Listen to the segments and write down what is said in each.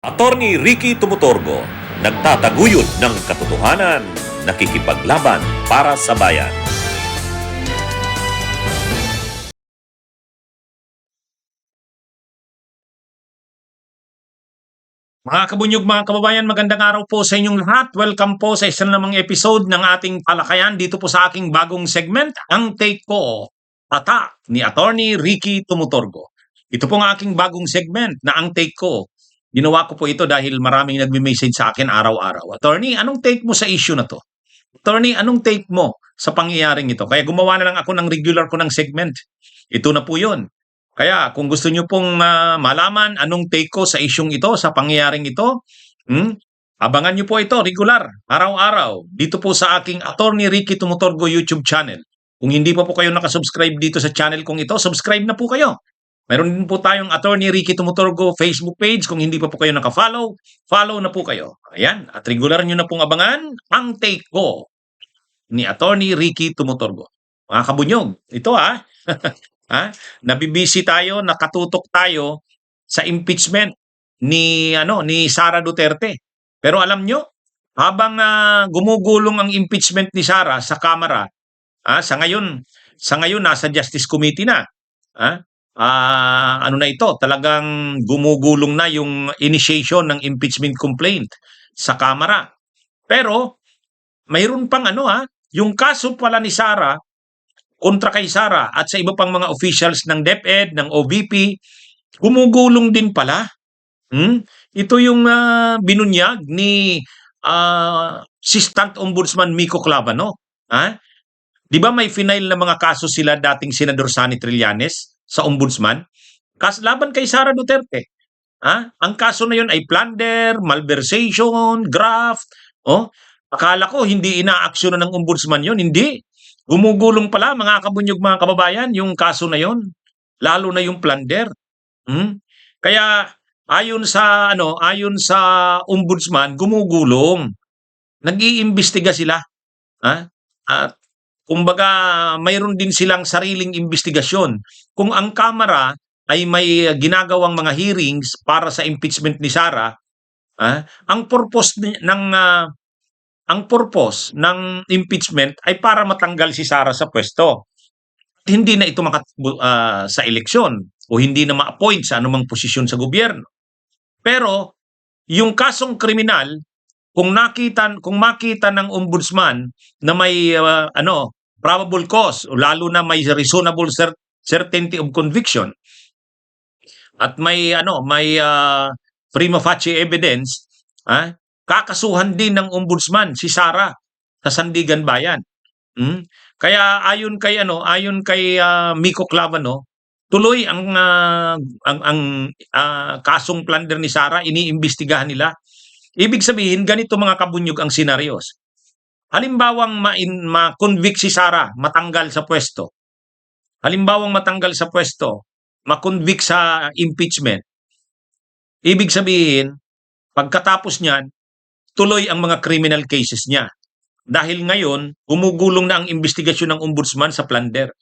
Attorney Ricky Tumutorgo, nagtataguyod ng katotohanan, nakikipaglaban para sa bayan. Mga kabunyog, mga kababayan, magandang araw po sa inyong lahat. Welcome po sa isang namang episode ng ating talakayan dito po sa aking bagong segment, Ang Take Ko, Tatak ni Attorney Ricky Tumutorgo. Ito po ang aking bagong segment na Ang Take Ko. Ginawa ko po ito dahil maraming nagme-message sa akin araw-araw. Attorney, anong take mo sa issue na to? Attorney, anong take mo sa pangyayaring ito? Kaya gumawa na lang ako ng regular ko ng segment. Ito na po yun. Kaya kung gusto nyo pong malaman anong take ko sa isyong ito, sa pangyayaring ito, abangan nyo po ito regular, araw-araw, dito po sa aking Attorney Ricky Tumutorgo YouTube channel. Kung hindi pa po kayo nakasubscribe dito sa channel kong ito, subscribe na po kayo. Meron din po tayong Attorney Ricky Tumutorgo Facebook page. Kung hindi pa po kayo nakafollow, follow na po kayo. Ayan, at regular nyo na pong abangan ang take ko ni Attorney Ricky Tumutorgo. Mga kabunyog, ito nabibisi tayo, nakatutok tayo sa impeachment ni Sara Duterte. Pero alam nyo, habang gumugulong ang impeachment ni Sara sa Kamara, sa ngayon nasa Justice Committee na. Ano na ito, talagang gumugulong na yung initiation ng impeachment complaint sa Kamara. Pero mayroon pang yung kaso pala ni Sara kontra kay Sara at sa iba pang mga officials ng DepEd, ng OVP, gumugulong din pala. Ito yung binunyag ni Assistant Ombudsman Miko Clavano. Di ba may final na mga kaso sila dating Senador Sonny Trillanes sa Ombudsman? Laban kay Sara Duterte. Ang kaso na yun ay plunder, malversation, graft. Akala ko hindi inaaksyonan ng Ombudsman yun. Hindi. Gumugulong pala mga kabunyog, mga kababayan, yung kaso na yon, lalo na yung plunder. Kaya ayon sa ombudsman, gumugulong. Nag-iimbestiga sila. At kumbaga mayroon din silang sariling investigasyon. Kung ang Kamara ay may ginagawang mga hearings para sa impeachment ni Sara, ang purpose ng impeachment ay para matanggal si Sara sa pwesto. Hindi na ito sa eleksyon o hindi na ma-appoint sa anumang posisyon sa gobyerno. Pero yung kasong kriminal, kung makita ng ombudsman na may probable cause o lalo na may reasonable certainty of conviction at may prima facie evidence, kakasuhan din ng ombudsman si Sara sa Sandigan Bayan. Kaya ayon kay Miko Clavano, tuloy ang kasong plunder ni Sara, iniimbestigahan nila. Ibig sabihin, ganito mga kabunyog ang senaryos. Halimbawang ma-convict si Sara, matanggal sa pwesto. Halimbawang matanggal sa pwesto, ma-convict sa impeachment. Ibig sabihin, pagkatapos niyan, tuloy ang mga criminal cases niya. Dahil ngayon, gumugulong na ang investigasyon ng ombudsman sa plunder.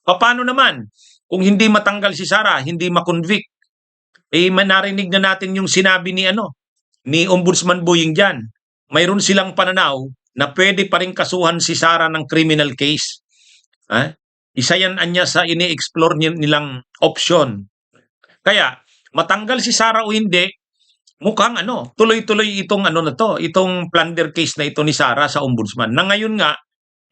Paano naman kung hindi matanggal si Sara, hindi ma-convict? Narinig na natin yung sinabi ni Ombudsman Boying dyan. Mayroon silang pananaw na pwede pa rin kasuhan si Sara ng criminal case. Isa yan anya sa ini-explore nilang option. Kaya, matanggal si Sara o hindi, mukhang tuloy-tuloy itong plunder case na ito ni Sara sa ombudsman. Na ngayon nga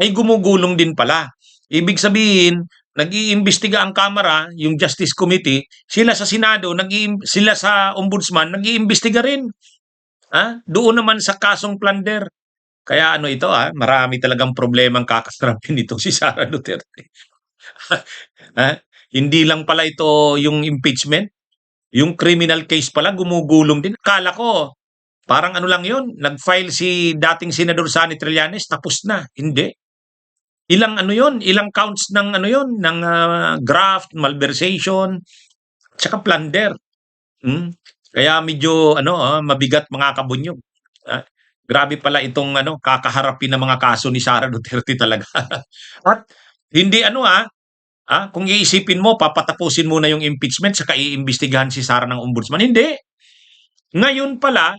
ay gumugulong din pala. Ibig sabihin, nag-iimbestiga ang Kamara, yung Justice Committee, sila sa Senado, sila sa ombudsman, nag-iimbestiga rin. Doon naman sa kasong plunder. Kaya marami talagang problemang kakasarapin nito si Sara Duterte. Hindi lang pala ito yung impeachment. Yung criminal case pala, gumugulong din. Kala ko, parang lang yun, nag-file si dating Senador Sonny Trillanes, tapos na. Hindi. Ilang counts ng ng graft, malversation, tsaka plunder. Kaya medyo mabigat mga kabunyog. Grabe pala itong kakaharapin ng mga kaso ni Sara Duterte talaga. At hindi kung iisipin mo, papatapusin muna yung impeachment saka iimbestigahan si Sara ng ombudsman. Hindi. Ngayon pala,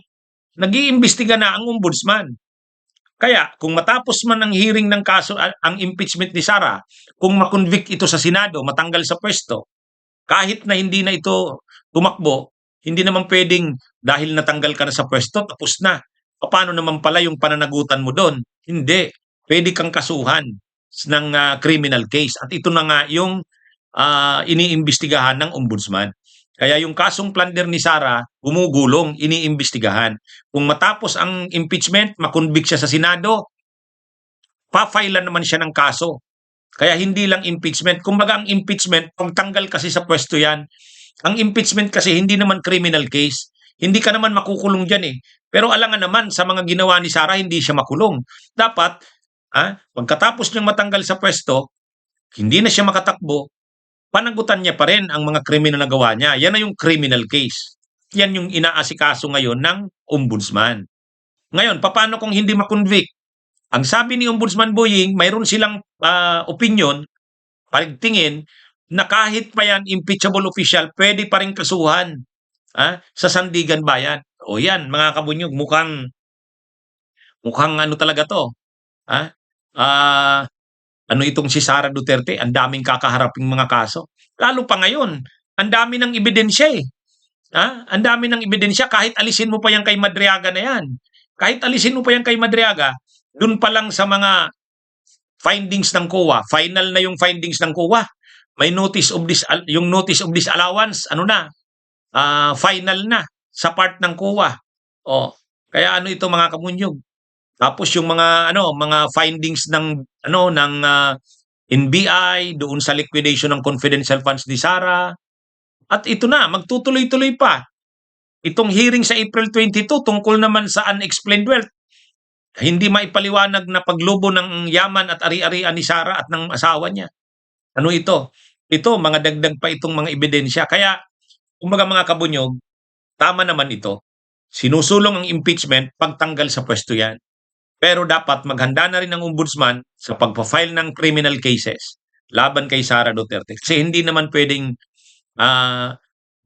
nag-iimbestiga na ang ombudsman. Kaya kung matapos man ang hearing ng kaso ang impeachment ni Sara, kung makonvict ito sa Senado, matanggal sa pwesto, kahit na hindi na ito tumakbo, hindi naman pwedeng dahil natanggal ka na sa pwesto, tapos na. Paano naman pala yung pananagutan mo doon? Hindi. Pwede kang kasuhan ng criminal case. At ito na nga yung iniimbestigahan ng ombudsman. Kaya yung kasong plunder ni Sara, gumugulong, iniimbestigahan. Kung matapos ang impeachment, makonvict siya sa Senado, pa-file naman siya ng kaso. Kaya hindi lang impeachment. Kumbaga ang impeachment, pagtanggal kasi sa pwesto yan. Ang impeachment kasi hindi naman criminal case. Hindi ka naman makukulong dyan eh. Pero alangan naman sa mga ginawa ni Sara, hindi siya makulong. Dapat, pagkatapos niyang matanggal sa pwesto, hindi na siya makatakbo, panagutan niya pa rin ang mga krimen na nagawa niya. Yan na yung criminal case. Yan yung inaasikaso ngayon ng ombudsman. Ngayon, paano kung hindi makonvict? Ang sabi ni Ombudsman Boying, mayroon silang opinion, pagtingin, na kahit pa yan impeachable official, pwede pa rin kasuhan sa Sandigan Bayan. O yan, mga kabunyog, mukhang ano talaga to. Ano itong si Sara Duterte, ang daming kakaharaping mga kaso. Lalo pa ngayon, ang dami ng ebidensya eh. Ang dami ng ebidensya, kahit alisin mo pa yan kay Madriaga na yan. Kahit alisin mo pa yan kay Madriaga, dun pa lang sa mga findings ng COA, final na yung findings ng COA. May notice of yung notice of disallowance, final na sa part ng COA. Kaya ano ito mga kamunyog? Tapos yung mga findings ng NBI doon sa liquidation ng confidential funds ni Sara. At ito na, magtutuloy-tuloy pa. Itong hearing sa April 22 tungkol naman sa unexplained wealth. Hindi maipaliwanag na paglubo ng yaman at ari-arian ni Sara at ng asawa niya. Ano ito? Ito, mga dagdag pa itong mga ebidensya. Kaya, kumbaga mga kabunyog, tama naman ito. Sinusulong ang impeachment pagtanggal sa pwesto yan. Pero dapat maghanda na rin ang ombudsman sa pagpa-file ng criminal cases laban kay Sara Duterte. Kasi hindi naman pwedeng,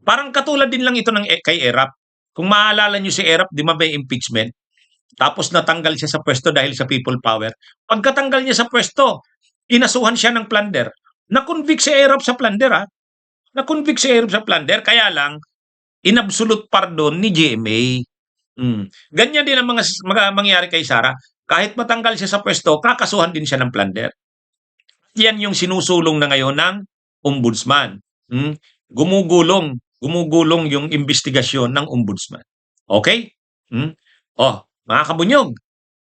parang katulad din lang ito kay Erap. Kung maaalala nyo si Erap, di ba may impeachment? Tapos natanggal siya sa pwesto dahil sa people power. Pagkatanggal niya sa pwesto, inasuhan siya ng plunder. Na-convict si Erap sa plunder Na-convict si Erap sa plunder, kaya lang, in-absolute pardon ni GMA. Ganyan din ang mga mangyayari kay Sara. Kahit matanggal siya sa pwesto, kakasuhan din siya ng plunder. Yan yung sinusulong na ngayon ng ombudsman. Gumugulong yung investigasyon ng ombudsman. Okay? Mga kabunyog,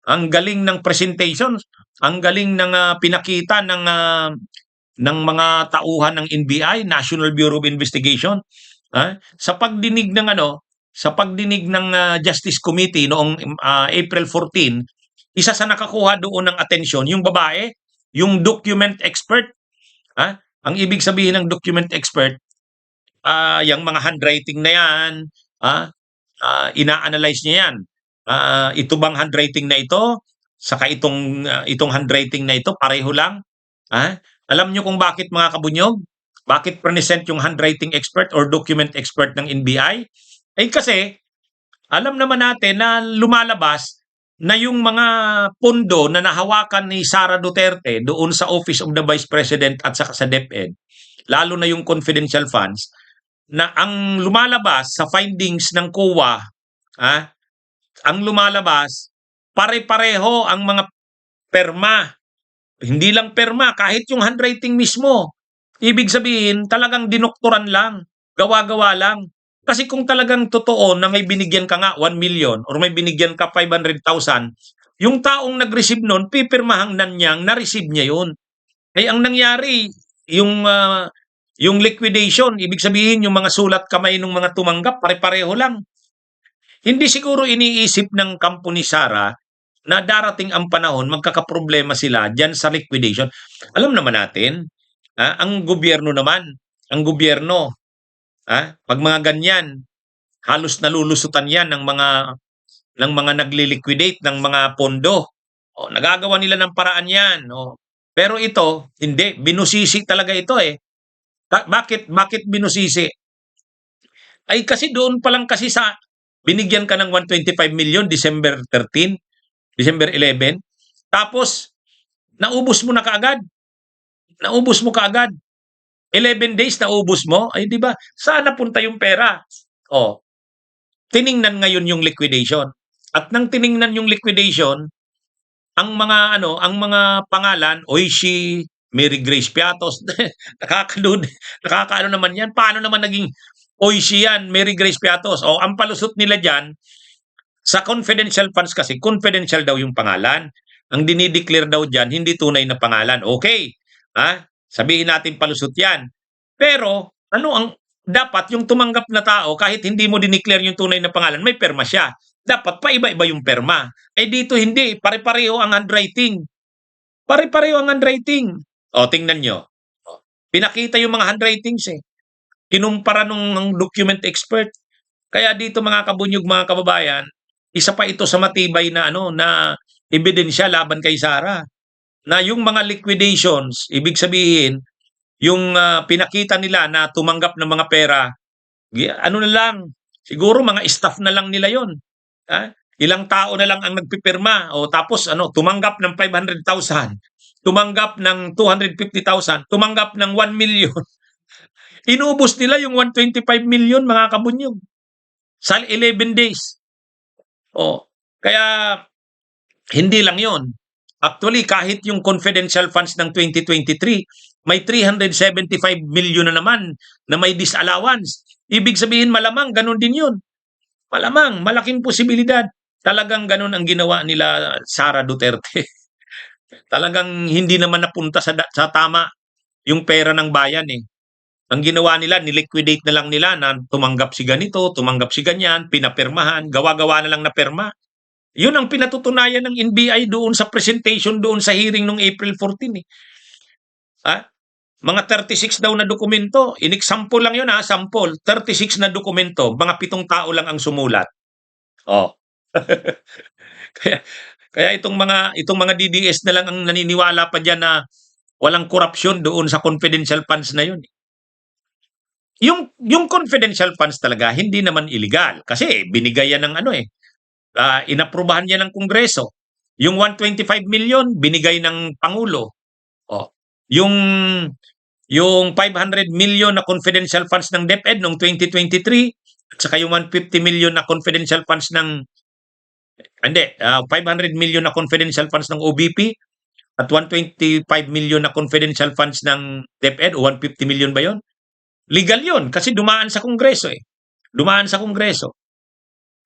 ang galing ng presentation, ang galing ng pinakita ng mga tauhan ng NBI, National Bureau of Investigation, sa pagdinig ng Justice Committee noong April 14, isa sa nakakuha doon ng atensyon, yung babae, yung document expert. Ang ibig sabihin ng document expert, yung mga handwriting na yan, ina-analyze niya yan. Ito bang handwriting na ito, saka itong handwriting na ito, pareho lang. Alam nyo kung bakit mga kabunyog? Bakit present yung handwriting expert or document expert ng NBI? Kasi alam naman natin na lumalabas na yung mga pondo na nahawakan ni Sara Duterte doon sa Office of the Vice President at saka sa DepEd, lalo na yung confidential funds, na ang lumalabas sa findings ng COA, ang lumalabas, pare-pareho ang mga perma. Hindi lang perma, kahit yung handwriting mismo. Ibig sabihin, talagang dinoktoran lang, gawa-gawa lang. Kasi kung talagang totoo na may binigyan ka nga 1 million or may binigyan ka 500,000, yung taong nag-receive nun, pipirmahan na niyang na-receive niya yun. Ang nangyari, yung liquidation, ibig sabihin yung mga sulat kamay ng mga tumanggap, pare-pareho lang. Hindi siguro iniisip ng kampo ni Sara na darating ang panahon, magkakaproblema sila dyan sa liquidation. Alam naman natin, ang gobyerno, pag mga ganyan, halos nalulusutan yan ng mga nagli-liquidate ng mga pondo. Nagagawa nila ng paraan yan. Pero ito, hindi. Binusisi talaga ito eh. Bakit binusisi? Kasi doon pa lang kasi sa Binigyan ka ng 125 million December 13, December 11, tapos naubos mo na kaagad. Naubos mo kaagad. 11 days naubos mo, ay di ba? Saan napunta yung pera? Oh, tiningnan ngayon yung liquidation. At nang tiningnan yung liquidation, ang mga pangalan, Oishi, Mary Grace Piatos, nakakalud, nakakaano naman yan. Paano naman naging Oishi yan, Mary Grace Piatos? O, ang palusot nila dyan, sa confidential funds kasi, confidential daw yung pangalan. Ang dinideclare daw dyan, hindi tunay na pangalan. Okay, ha? Sabihin natin palusot yan. Pero, ano ang, dapat yung tumanggap na tao, kahit hindi mo dineclare yung tunay na pangalan, may perma siya. Dapat paiba-iba yung perma. Eh dito hindi, pare-pareho ang handwriting. Pare-pareho ang handwriting. O, tingnan nyo. O, pinakita yung mga handwritings eh. Kinumpara nung document expert. Kaya dito mga kabunyog, mga kababayan, isa pa ito sa matibay na na ebidensya laban kay Sara. Na yung mga liquidations, ibig sabihin, yung pinakita nila na tumanggap ng mga pera, ano na lang, siguro mga staff na lang nila yon. Ha? Ilang tao na lang ang nagpipirma o tapos tumanggap ng 500,000, tumanggap ng 250,000, tumanggap ng 1 million. Inubos nila yung 125 million mga kabunyog sa 11 days. O, kaya hindi lang yon. Actually, kahit yung confidential funds ng 2023, may 375 million na naman na may disallowance. Ibig sabihin malamang ganun din yun. Malamang, malaking posibilidad. Talagang ganun ang ginawa nila Sara Duterte. Talagang hindi naman napunta sa tama yung pera ng bayan eh. Ang ginawa nila, niliquidate na lang nila na tumanggap si ganito, tumanggap si ganyan, pinapirmahan, gawa-gawa na lang na perma. Yun ang pinatutunayan ng NBI doon sa presentation doon sa hearing noong April 14 eh. Ha? Mga 36 daw na dokumento. In-example lang yun ha, sample. 36 na dokumento. Mga 7 tao lang ang sumulat. Oh. kaya, kaya itong mga DDS na lang ang naniniwala pa diyan na walang korupsyon doon sa confidential funds na yun. Yung confidential funds talaga hindi naman illegal kasi binigay yan ng inaprubahan yan ng Kongreso. Yung 125 million binigay ng Pangulo. Oh. Yung 500 million na confidential funds ng DepEd noong 2023 at saka yung 150 million na confidential funds 500 million na confidential funds ng OBP at 125 million na confidential funds ng DepEd o 150 million ba yon? Legal yon kasi dumaan sa Kongreso eh. Dumaan sa Kongreso.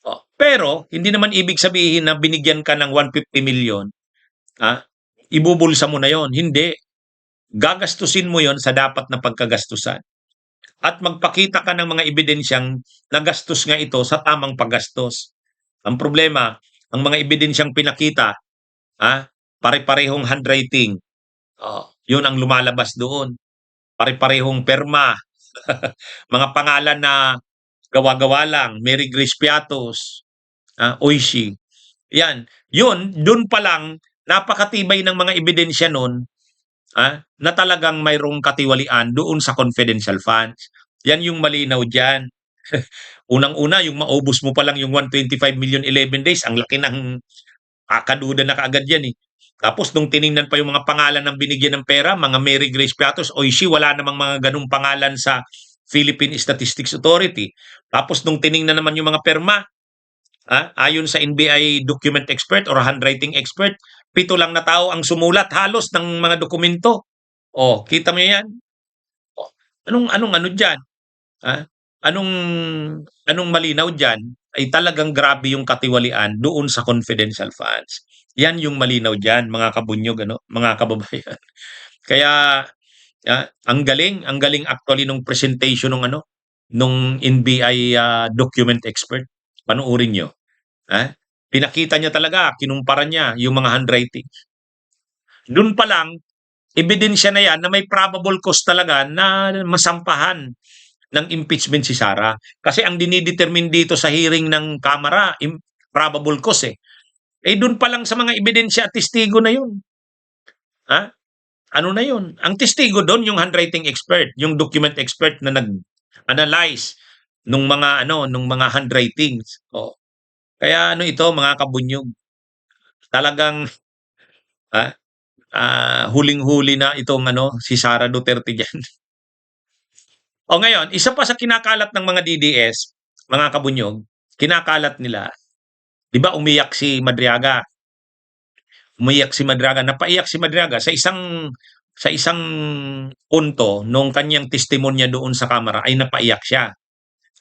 Oh, pero hindi naman ibig sabihin na binigyan ka ng 150 million, ibubulsa mo na yon. Hindi. Gagastusin mo yon sa dapat na pagkagastusan. At magpakita ka ng mga ebidensyang nagastos nga ito sa tamang paggastos. Ang problema, ang mga ebidensyang pinakita, pare-parehong handwriting. Yun ang lumalabas doon. Pare-parehong perma. Mga pangalan na gawa-gawa lang, Mary Grace Piatos, Oishi. Yan. Yun, doon pa lang, napakatibay ng mga ebidensya nun, na talagang mayroong katiwalian doon sa confidential funds. Yan yung malinaw dyan. Unang-una, yung maubos mo pa lang yung 125 million 11 days, ang laki ng kaduda na kaagad yan eh. Tapos nung tiningnan pa yung mga pangalan ng binigyan ng pera, mga Mary Grace Piatos, Oishi, wala namang mga ganung pangalan sa Philippine Statistics Authority. Tapos nung tiningnan naman yung mga perma, ayon sa NBI document expert or handwriting expert, 7 lang na tao ang sumulat halos ng mga dokumento. Oh, kita mo yan? Oh, anong diyan? Anong malinaw diyan? Ay talagang grabe yung katiwalian doon sa confidential funds. Yan yung malinaw diyan, mga kabunyog, mga kababayan. Kaya ang galing actually nung presentation nung NBI document expert. Panoorin nyo. Pinakita niya talaga, kinumpara niya yung mga handwriting. Doon pa lang, ebidensya na yan na may probable cause talaga na masampahan ng impeachment si Sara. Kasi ang dinidetermine dito sa hearing ng Kamara, probable cause eh. Doon pa lang sa mga ebidensya at testigo na yun. Ano na yun? Ang testigo doon, yung handwriting expert, yung document expert na nag-analyze nung mga handwritings. Oh. Kaya ano ito mga kabunyog, talagang ah, huling-huli na itong si Sara Duterte diyan. O ngayon, isa pa sa kinakalat ng mga DDS, mga kabunyog, kinakalat nila, 'di ba umiyak si Madriaga? Umiyak si Madriaga, napaiyak si Madriaga sa isang punto nung kanyang testimonya doon sa kamera ay napaiyak siya.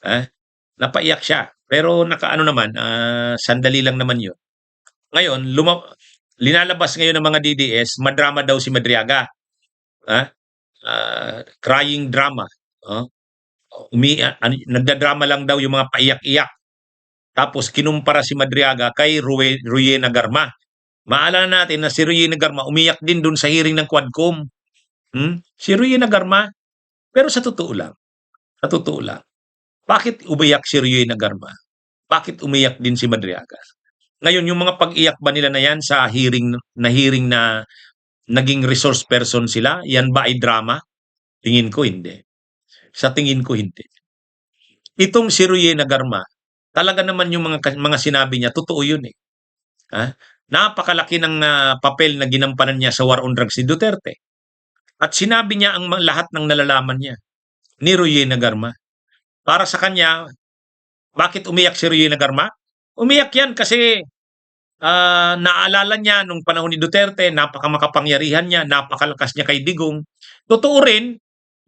Ah, napaiyak siya. Pero nakaano naman, sandali lang naman 'yun. Ngayon, linalabas ngayon ng mga DDS, madrama daw si Madriaga. Ah, crying drama. Oh, nagdadrama lang daw yung mga paiyak-iyak. Tapos kinumpara si Madriaga kay Rowena Garma. Maalala natin na si Rowena Garma umiyak din doon sa hearing ng Quadcom. Si Rowena Garma, pero sa totoo lang, bakit umiyak si Rowena Garma? Bakit umiyak din si Madriaga? Ngayon, yung mga pag-iyak ba nila na yan sa hearing na naging resource person sila, yan ba ay drama? Tingin ko hindi. Sa tingin ko hindi. Itong si Rowena Garma, talaga naman yung mga sinabi niya, totoo yun eh. Ha? Napakalaki ng papel na ginampanan niya sa war on drugs si Duterte. At sinabi niya ang lahat ng nalalaman niya ni Rowena Garma. Para sa kanya, bakit umiyak si Rowena Garma? Umiyak yan kasi naalala niya nung panahon ni Duterte, napakamakapangyarihan niya, napakalakas niya kay Digong. Totoo rin,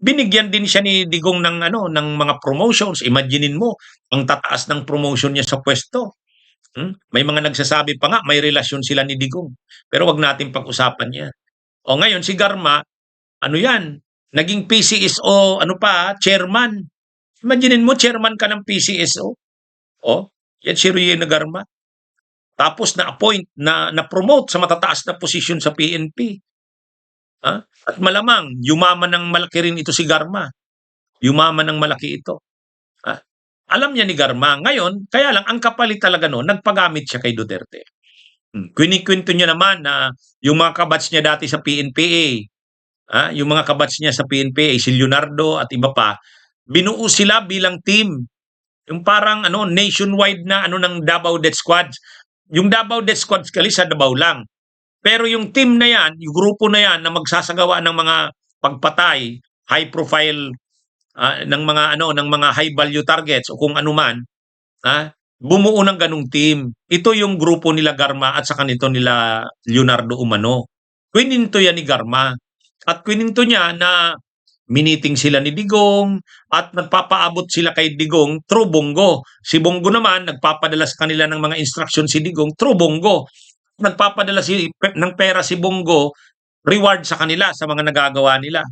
binigyan din siya ni Digong ng mga promotions. Imaginein mo, ang tataas ng promotion niya sa pwesto. May mga nagsasabi pa nga, may relasyon sila ni Digong. Pero wag natin pag-usapan yan. O ngayon, si Garma, ano yan? Naging PCSO, chairman. Imaginein mo, chairman ka ng PCSO. O, yan si Rowena Garma. Tapos na-appoint, na-promote sa matataas na posisyon sa PNP. At malamang, yumaman ng malaki rin ito si Garma. Yumaman ng malaki ito. Alam niya ni Garma. Ngayon, kaya lang, ang kapalit talaga noon, nagpagamit siya kay Duterte. Kwento niya naman na yung mga kabats niya dati sa PNPA, yung mga kabats niya sa PNPA, si Leonardo at iba pa, binuo sila bilang team. Yung parang nationwide na ng Davao Death Squad. Yung Davao Death Squad kali sa Davao lang. Pero yung team na yan, yung grupo na yan na magsasagawa ng mga pagpatay, high profile ng mga high value targets o kung ano man, bumuo ng ganung team. Ito yung grupo nila Garma at saka nito nila Leonardo Umano. Kwininto yan ni Garma. At kwininto niya na miniting sila ni Digong at nagpapaabot sila kay Digong through Bongo. Si Bongo naman, nagpapadala sa kanila ng mga instruction si Digong through Bongo. Nagpapadala ng pera si Bongo, reward sa kanila sa mga nagagawa nila.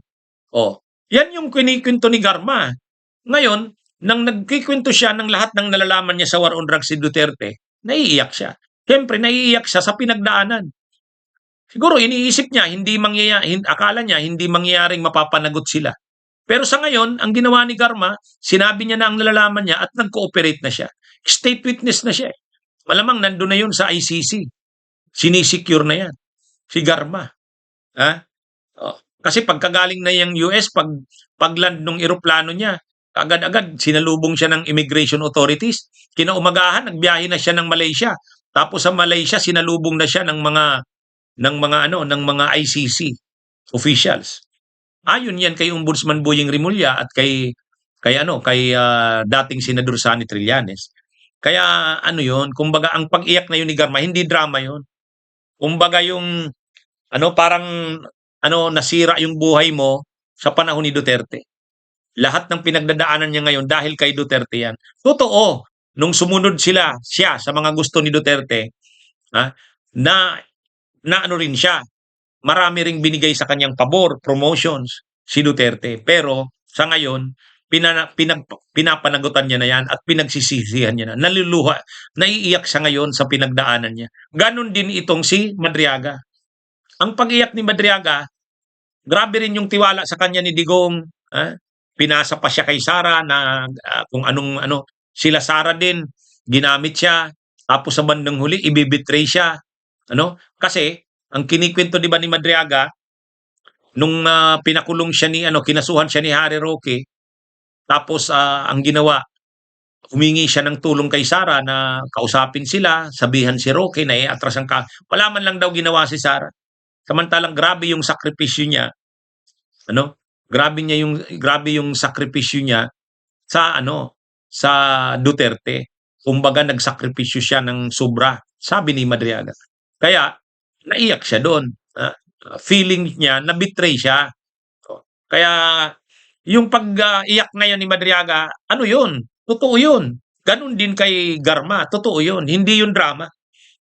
Yan yung kinikwento ni Garma. Ngayon, nang nagkikwento siya ng lahat ng nalalaman niya sa war on drugs si Duterte, naiiyak siya. Siyempre, naiiyak siya sa pinagdaanan. Siguro iniisip niya, akala niya hindi mangyayaring mapapanagot sila. Pero sa ngayon, ang ginawa ni Garma, sinabi niya na ang nalalaman niya at nag-cooperate na siya. State witness na siya. Malamang nandun na yun sa ICC. Sinisecure na yan. Si Garma. Kasi pagkagaling na yung US, pagland ng eroplano niya, agad-agad sinalubong siya ng immigration authorities. Kinaumagahan, nagbiyahe na siya ng Malaysia. Tapos sa Malaysia, sinalubong na siya ng mga ICC officials. Ayon yan kay Ombudsman Boying Rimulya at kay dating Senador Sani Trillanes. Kaya yon, kumbaga ang pag-iyak na yun ni Garma, hindi drama yon. Kumbaga yung parang nasira yung buhay mo sa panahon ni Duterte. Lahat ng pinagdadaanan niya ngayon dahil kay Duterte yan. Totoo, nung sumunod siya sa mga gusto ni Duterte, na rin siya. Marami ring binigay sa kanyang pabor, promotions, si Duterte. Pero sa ngayon, pinapanagutan niya na yan at pinagsisisihan niya na. Naluluha, naiiyak siya ngayon sa pinagdaanan niya. Ganon din itong si Madriaga. Ang pag-iyak ni Madriaga, grabe rin yung tiwala sa kanya ni Digong. Pinasa pa siya kay Sara na kung sila Sara din, ginamit siya. Tapos sa bandang huli, ibibitray siya. Kasi, ang kinikwento di ba ni Madriaga, nung pinakulong siya kinasuhan siya ni Harry Roque, tapos ang ginawa, humingi siya ng tulong kay Sara na kausapin sila, sabihan si Roque na i-atras ang wala man lang daw ginawa si Sara. Samantalang grabe yung sakripisyo niya, ano? Grabe yung sakripisyo niya sa Duterte. Kumbaga nagsakripisyo siya ng sobra, sabi ni Madriaga. Kaya naiyak siya doon. Feeling niya na betray siya. Kaya yung pag-iyak na yun ni Madriaga, ano yun? Totoo yun. Ganun din kay Garma, totoo yun. Hindi yun drama.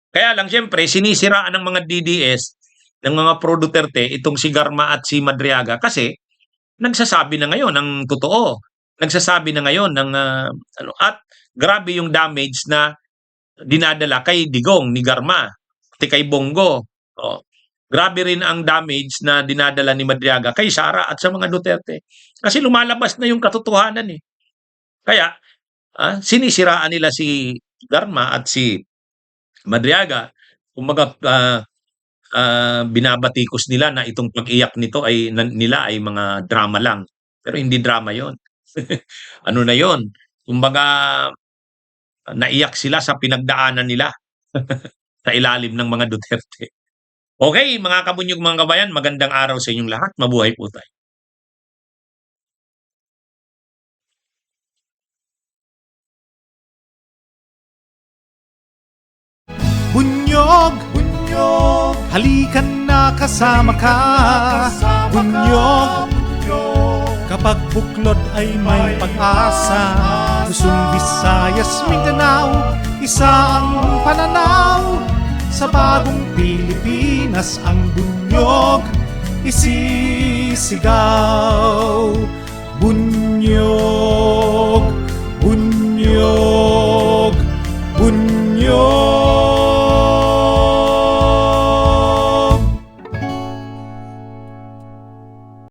Kaya lang siyempre, sinisiraan ng mga DDS, ng mga pro-Duterte, itong si Garma at si Madriaga kasi nagsasabi na ngayon ng totoo. Nagsasabi na ngayon ng at grabe yung damage na dinadala kay Digong ni Garma, pati kay Bongo. Oh. Grabe rin ang damage na dinadala ni Madriaga kay Sara at sa mga Duterte. Kasi lumalabas na yung katotohanan eh. Kaya sinisiraan nila si Garma at si Madriaga. Kumbaga binabatikos nila na itong pag-iyak nila ay mga drama lang. Pero hindi drama 'yon. Ano na 'yon? Kumbaga naiyak sila sa pinagdaanan nila sa ilalim ng mga Duterte. Okay, mga kabunyog, mga kabayan, magandang araw sa inyong lahat. Mabuhay po tayo. Bunyog, bunyog, halikan na kasama ka. Bunyog, kapag buklod ay may pag-asa. Luzon, Visayas, Mindanao, isa ang pananaw. Sa bagong Pilipinas ang bunyog isisigaw. Bunyog, bunyog, bunyog.